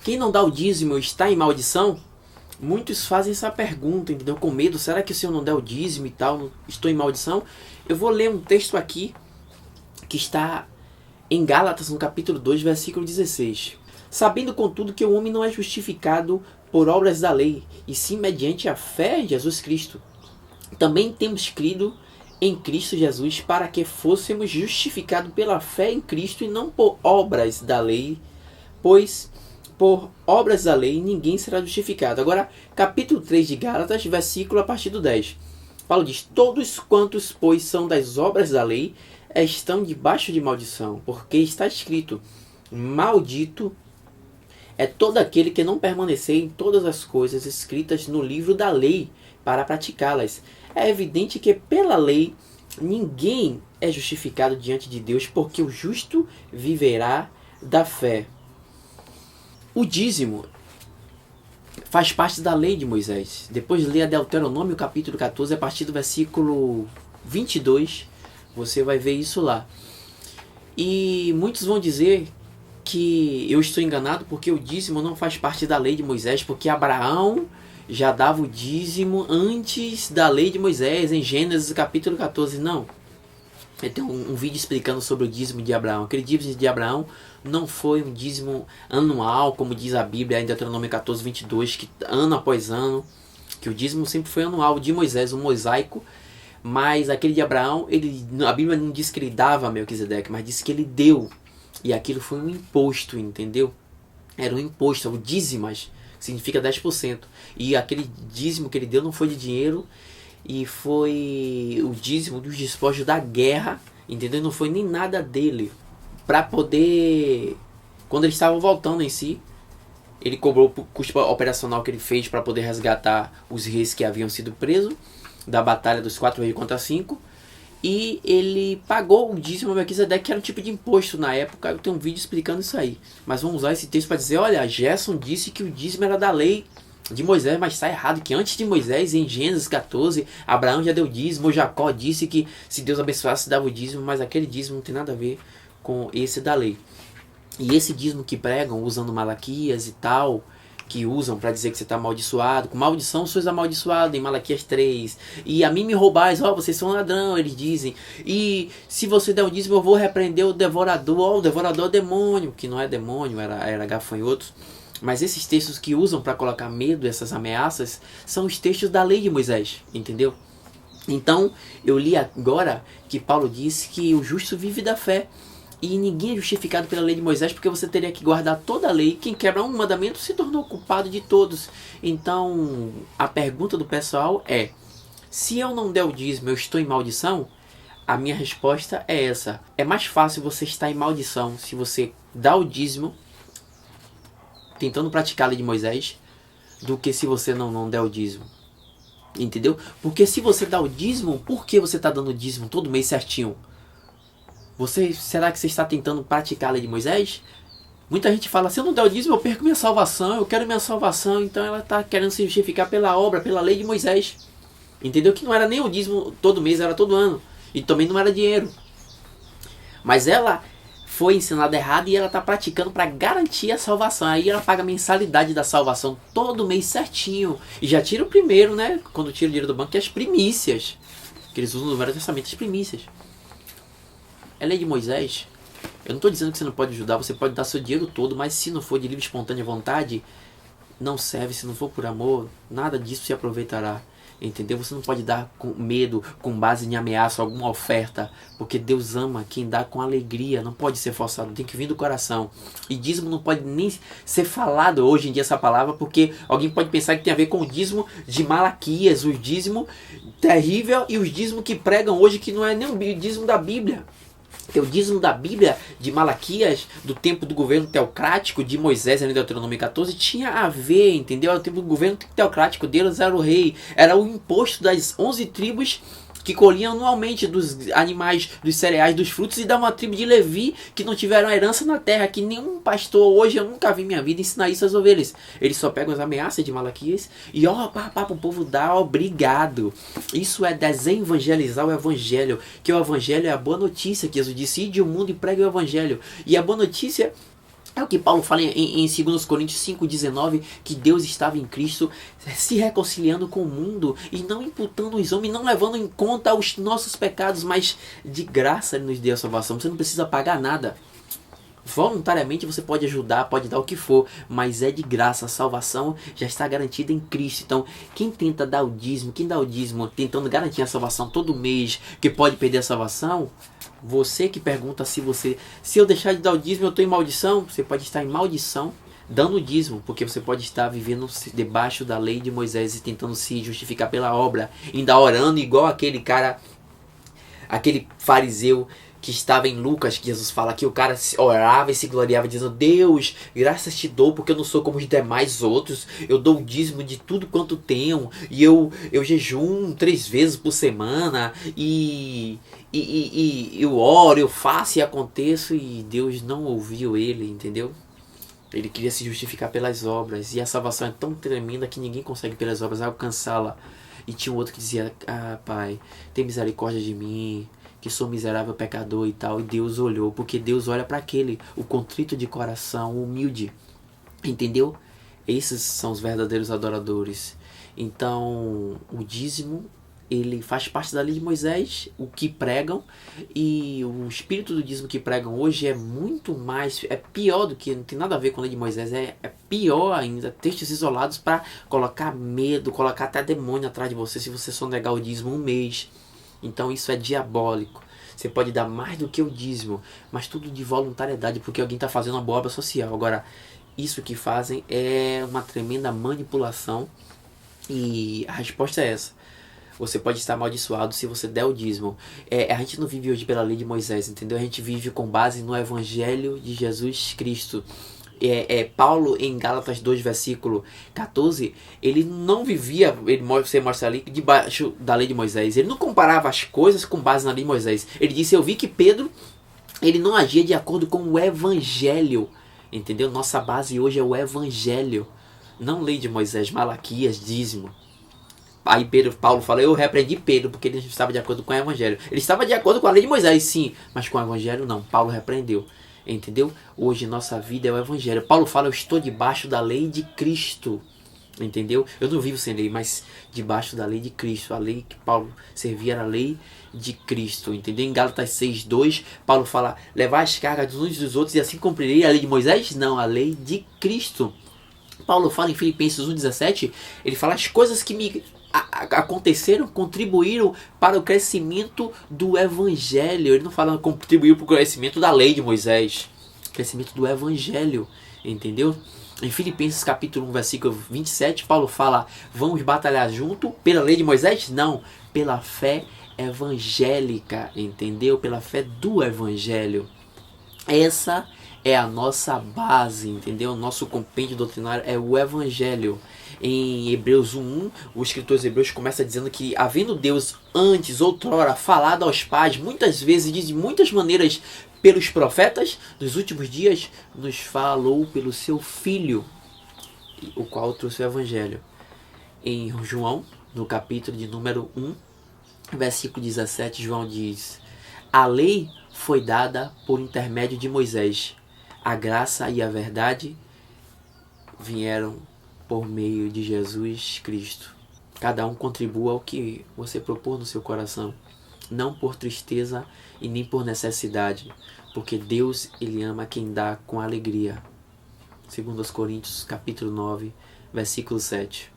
quem não dá o dízimo está em maldição? Muitos fazem essa pergunta, entendeu? Com medo, será que se eu não der o dízimo e tal, estou em maldição? Eu vou ler um texto aqui que está em Gálatas, no capítulo 2, versículo 16. Sabendo, contudo, que o homem não é justificado por obras da lei, e sim mediante a fé em Jesus Cristo. Também temos crido em Cristo Jesus para que fôssemos justificados pela fé em Cristo e não por obras da lei, pois por obras da lei ninguém será justificado. Agora, capítulo 3 de Gálatas, versículo a partir do 10. Paulo diz: todos quantos, pois, são das obras da lei, estão debaixo de maldição, porque está escrito: maldito é todo aquele que não permanecer em todas as coisas escritas no livro da lei para praticá-las. É evidente que pela lei ninguém é justificado diante de Deus, porque o justo viverá da fé. O dízimo faz parte da lei de Moisés. Depois leia Deuteronômio capítulo 14, a partir do versículo 22, você vai ver isso lá. E muitos vão dizer que eu estou enganado porque o dízimo não faz parte da lei de Moisés, porque Abraão já dava o dízimo antes da lei de Moisés, em Gênesis capítulo 14. Não. Eu tenho um vídeo explicando sobre o dízimo de Abraão. Aquele dízimo de Abraão não foi um dízimo anual, como diz a Bíblia em Deuteronômio 14, 22, que ano após ano, que o dízimo sempre foi anual. De Moisés, o mosaico, mas aquele de Abraão, a Bíblia não diz que ele dava a Melquisedeque, mas diz que ele deu. E aquilo foi um imposto, entendeu? Era um imposto, o dízimas, significa 10%. E aquele dízimo que ele deu não foi de dinheiro, e foi o dízimo dos despojos da guerra, entendeu? Não foi nem nada dele. Para poder, quando eles estavam voltando em si, ele cobrou o custo operacional que ele fez para poder resgatar os reis que haviam sido presos, da batalha dos 4 reis contra 5. E ele pagou o dízimo a Melquisedeque, que era um tipo de imposto na época. Eu tenho um vídeo explicando isso aí. Mas vamos usar esse texto para dizer: olha, Gerson disse que o dízimo era da lei de Moisés, mas está errado, que antes de Moisés, em Gênesis 14, Abraão já deu dízimo, Jacó disse que se Deus abençoasse, dava o dízimo, mas aquele dízimo não tem nada a ver com esse da lei. E esse dízimo que pregam, usando Malaquias e tal, que usam para dizer que você está amaldiçoado, com maldição sois amaldiçoado, em Malaquias 3, e a mim me roubais, ó, vocês são ladrão, eles dizem, e se você der o dízimo eu vou repreender o devorador, ó, o devorador é demônio, que não é demônio, era gafanhotos. Mas esses textos que usam para colocar medo, essas ameaças, são os textos da lei de Moisés, entendeu? Então, eu li agora que Paulo disse que o justo vive da fé. E ninguém é justificado pela lei de Moisés, porque você teria que guardar toda a lei. Quem quebra um mandamento se tornou culpado de todos. Então, a pergunta do pessoal é: se eu não der o dízimo, eu estou em maldição? A minha resposta é essa: é mais fácil você estar em maldição se você dá o dízimo, tentando praticar a lei de Moisés, do que se você não der o dízimo. Entendeu? Porque se você dá o dízimo, por que você está dando o dízimo todo mês certinho? Será que você está tentando praticar a lei de Moisés? Muita gente fala: se eu não der o dízimo eu perco minha salvação, eu quero minha salvação. Então ela está querendo se justificar pela obra, pela lei de Moisés. Entendeu? Que não era nem o dízimo todo mês, era todo ano. E também não era dinheiro. Mas ela foi ensinada errado e ela está praticando para garantir a salvação. Aí ela paga a mensalidade da salvação todo mês certinho. E já tira o primeiro, né? Quando tira o dinheiro do banco, que é as primícias. Que eles usam no Velho Testamento, as primícias. É lei de Moisés. Eu não estou dizendo que você não pode ajudar, você pode dar seu dinheiro todo, mas se não for de livre e espontânea vontade, não serve. Se não for por amor, nada disso se aproveitará. Entendeu? Você não pode dar com medo, com base em ameaça, alguma oferta, porque Deus ama quem dá com alegria. Não pode ser forçado, tem que vir do coração. E dízimo não pode nem ser falado hoje em dia essa palavra, porque alguém pode pensar que tem a ver com o dízimo de Malaquias, o dízimo terrível, e os dízimos que pregam hoje, que não é nem o dízimo da Bíblia. O dízimo da Bíblia de Malaquias, do tempo do governo teocrático de Moisés, em Deuteronômio 14, tinha a ver, entendeu? O tempo do governo teocrático deles era o rei, era o imposto das 11 tribos que colhiam anualmente dos animais, dos cereais, dos frutos, e da uma tribo de Levi que não tiveram herança na terra, que nenhum pastor hoje, eu nunca vi em minha vida ensinar isso às ovelhas. Eles só pegam as ameaças de Malaquias e o povo dá obrigado. Isso é desevangelizar o evangelho, que o evangelho é a boa notícia, que Jesus disse: ide o mundo e pregue o evangelho. E a boa notícia É o que Paulo fala em 2 Coríntios 5,19, que Deus estava em Cristo se reconciliando com o mundo e não imputando os homens, não levando em conta os nossos pecados, mas de graça Ele nos deu a salvação. Você não precisa pagar nada. Voluntariamente você pode ajudar, pode dar o que for, mas é de graça. A salvação já está garantida em Cristo. Então, quem tenta dar o dízimo, quem dá o dízimo tentando garantir a salvação todo mês, que pode perder a salvação, você que pergunta se eu deixar de dar o dízimo eu estou em maldição, você pode estar em maldição dando o dízimo, porque você pode estar vivendo debaixo da lei de Moisés e tentando se justificar pela obra, ainda orando igual aquele cara, aquele fariseu que estava em Lucas, que Jesus fala que o cara orava e se gloriava dizendo: Deus, graças te dou porque eu não sou como os demais outros, eu dou o dízimo de tudo quanto tenho, e eu jejum 3 vezes por semana, e eu oro, eu faço e aconteço, e Deus não ouviu ele, entendeu? Ele queria se justificar pelas obras, e a salvação é tão tremenda que ninguém consegue pelas obras alcançá-la. E tinha um outro que dizia: ah, Pai, tem misericórdia de mim, que sou miserável pecador e tal. E Deus olhou, porque Deus olha para aquele, o contrito de coração, o humilde, entendeu? Esses são os verdadeiros adoradores. Então, o dízimo, ele faz parte da lei de Moisés, o que pregam, e o espírito do dízimo que pregam hoje é muito mais, é pior do que, não tem nada a ver com a lei de Moisés, é pior ainda, textos isolados para colocar medo, colocar até demônio atrás de você se você só negar o dízimo um mês. Então isso é diabólico. Você pode dar mais do que o dízimo, mas tudo de voluntariedade, porque alguém está fazendo uma boa obra social. Agora, isso que fazem é uma tremenda manipulação, e a resposta é essa. Você pode estar amaldiçoado se você der o dízimo. A gente não vive hoje pela lei de Moisés, entendeu? A gente vive com base no Evangelho de Jesus Cristo. Paulo, em Gálatas 2, versículo 14, ele não vivia, você mostra ali, debaixo da lei de Moisés. Ele não comparava as coisas com base na lei de Moisés. Ele disse: eu vi que Pedro, ele não agia de acordo com o Evangelho. Entendeu? Nossa base hoje é o Evangelho. Não lei de Moisés, Malaquias, dízimo. Aí Paulo fala: eu repreendi Pedro porque ele não estava de acordo com o Evangelho. Ele estava de acordo com a lei de Moisés, sim, mas com o Evangelho não. Paulo repreendeu. Entendeu? Hoje nossa vida é o Evangelho. Paulo fala: eu estou debaixo da lei de Cristo. Entendeu? Eu não vivo sem lei, mas debaixo da lei de Cristo. A lei que Paulo servia era a lei de Cristo. Entendeu? Em Gálatas 6:2, Paulo fala: levar as cargas uns dos outros e assim cumprirei a lei de Moisés? Não, a lei de Cristo. Paulo fala em Filipenses 1:17, ele fala: as coisas que me aconteceram, contribuíram para o crescimento do Evangelho. Ele não fala contribuiu para o crescimento da lei de Moisés, crescimento do Evangelho, entendeu? Em Filipenses capítulo 1, versículo 27, Paulo fala: vamos batalhar junto pela lei de Moisés? Não, pela fé evangélica, entendeu? Pela fé do Evangelho. Essa é a nossa base, entendeu? O nosso compêndio doutrinário é o Evangelho. Em Hebreus 1:1, o escritor dos Hebreus começa dizendo que, havendo Deus antes, outrora, falado aos pais, muitas vezes, de muitas maneiras, pelos profetas, nos últimos dias, nos falou pelo seu Filho, o qual trouxe o Evangelho. Em João, no capítulo de número 1, versículo 17, João diz: a lei foi dada por intermédio de Moisés. A graça e a verdade vieram por meio de Jesus Cristo. Cada um contribua ao que você propor no seu coração, não por tristeza e nem por necessidade, porque Deus, ele ama quem dá com alegria. 2 Coríntios capítulo 9, versículo 7.